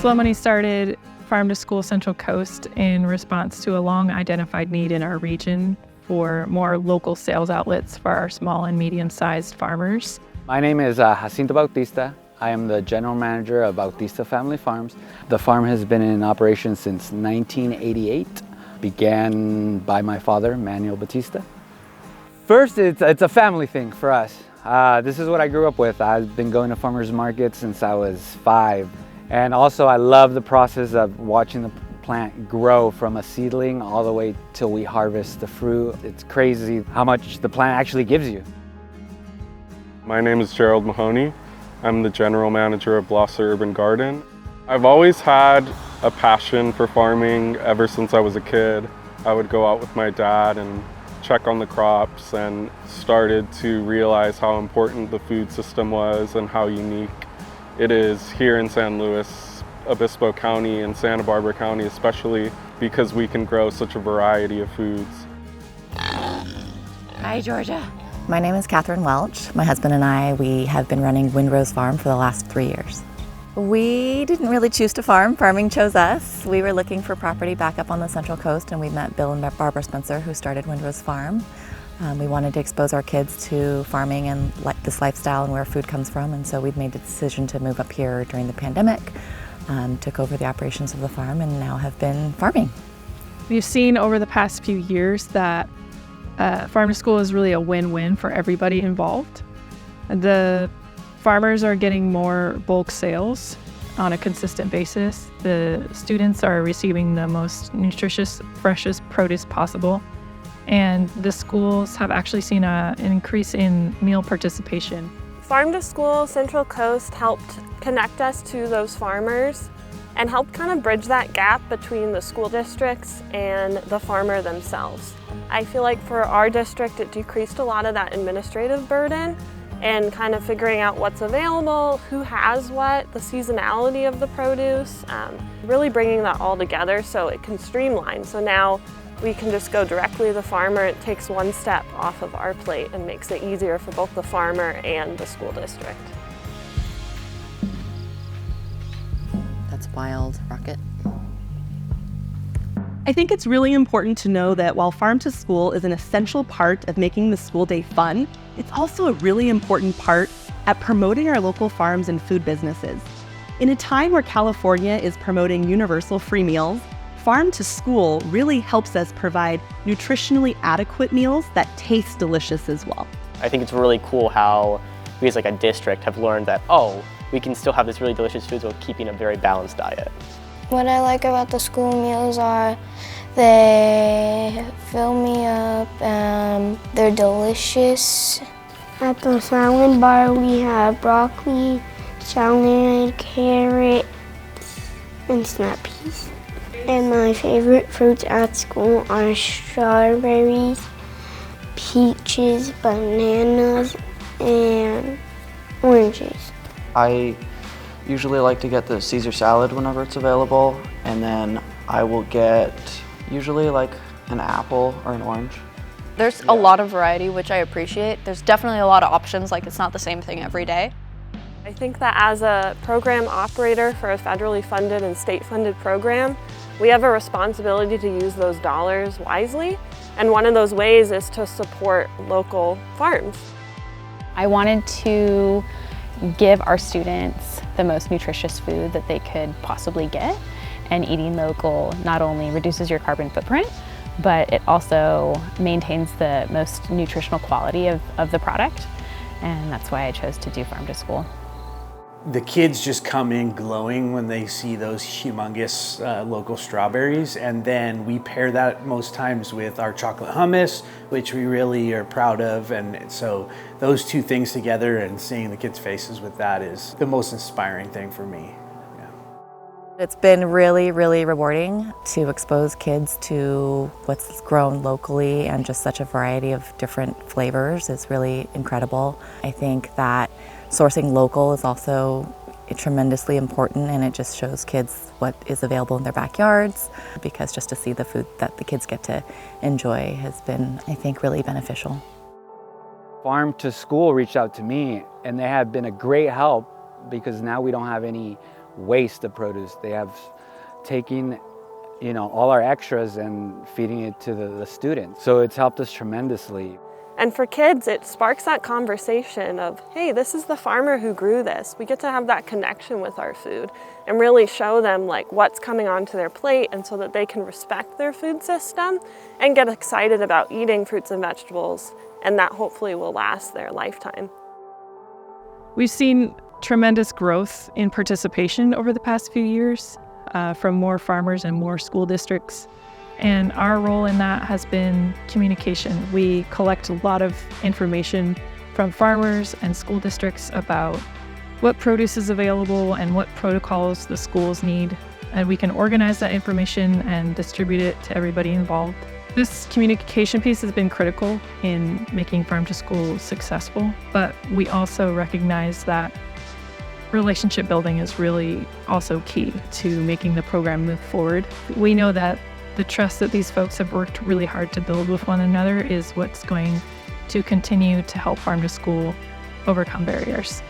Slow Money started Farm to School Central Coast in response to a long identified need in our region for more local sales outlets for our small and medium-sized farmers. My name is Jacinto Bautista. I am the general manager of Bautista Family Farms. The farm has been in operation since 1988. Began by my father, Manuel Bautista. First, it's a family thing for us. This is what I grew up with. I've been going to farmers markets since I was 5. And also I love the process of watching the plant grow from a seedling all the way till we harvest the fruit. It's crazy how much the plant actually gives you. My name is Gerald Mahoney. I'm the general manager of Blosser Urban Garden. I've always had a passion for farming ever since I was a kid. I would go out with my dad and check on the crops and started to realize how important the food system was and how unique it is here in San Luis Obispo County and Santa Barbara County, especially because we can grow such a variety of foods. Hi, Georgia. My name is Catherine Welch. My husband and I, we have been running Windrose Farm for the last 3 years. We didn't really choose to farm. Farming chose us. We were looking for property back up on the Central Coast, and we met Bill and Barbara Spencer, who started Windrose Farm. We wanted to expose our kids to farming and this lifestyle and where food comes from, and so we made the decision to move up here during the pandemic, took over the operations of the farm, and now have been farming. We've seen over the past few years that Farm to School is really a win-win for everybody involved. The farmers are getting more bulk sales on a consistent basis. The students are receiving the most nutritious, freshest produce possible. And the schools have actually seen an increase in meal participation. Farm to School Central Coast helped connect us to those farmers and helped kind of bridge that gap between the school districts and the farmer themselves. I feel like for our district it decreased a lot of that administrative burden and kind of figuring out what's available, who has what, the seasonality of the produce, really bringing that all together so it can streamline. So now we can just go directly to the farmer. It takes one step off of our plate and makes it easier for both the farmer and the school district. That's wild, Rocket. I think it's really important to know that while Farm to School is an essential part of making the school day fun, it's also a really important part at promoting our local farms and food businesses. In a time where California is promoting universal free meals, Farm to School really helps us provide nutritionally adequate meals that taste delicious as well. I think it's really cool how we as like a district have learned that, oh, we can still have this really delicious food while keeping a very balanced diet. What I like about the school meals are they fill me up and they're delicious. At the salad bar we have broccoli, salad, carrots, and snap peas. And my favorite fruits at school are strawberries, peaches, bananas, and oranges. I usually like to get the Caesar salad whenever it's available, and then I will get usually like an apple or an orange. There's a lot of variety, which I appreciate. There's definitely a lot of options, like it's not the same thing every day. I think that as a program operator for a federally funded and state-funded program, we have a responsibility to use those dollars wisely, and one of those ways is to support local farms. I wanted to give our students the most nutritious food that they could possibly get, and eating local not only reduces your carbon footprint, but it also maintains the most nutritional quality of the product, and that's why I chose to do Farm to School. The kids just come in glowing when they see those humongous local strawberries, and then we pair that most times with our chocolate hummus, which we really are proud of, and so those two things together and seeing the kids' faces with that is the most inspiring thing for me. It's been really, really rewarding to expose kids to what's grown locally, and just such a variety of different flavors is really incredible. I think that sourcing local is also tremendously important, and it just shows kids what is available in their backyards, because just to see the food that the kids get to enjoy has been, I think, really beneficial. Farm to School reached out to me, and they have been a great help because now we don't have any waste of produce. They have taken, all our extras and feeding it to the students. So it's helped us tremendously. And for kids, it sparks that conversation of, hey, this is the farmer who grew this. We get to have that connection with our food and really show them like what's coming onto their plate, and so that they can respect their food system and get excited about eating fruits and vegetables, and that hopefully will last their lifetime. We've seen tremendous growth in participation over the past few years from more farmers and more school districts. And our role in that has been communication. We collect a lot of information from farmers and school districts about what produce is available and what protocols the schools need. And we can organize that information and distribute it to everybody involved. This communication piece has been critical in making Farm to School successful, but we also recognize that relationship building is really also key to making the program move forward. We know that the trust that these folks have worked really hard to build with one another is what's going to continue to help Farm to School overcome barriers.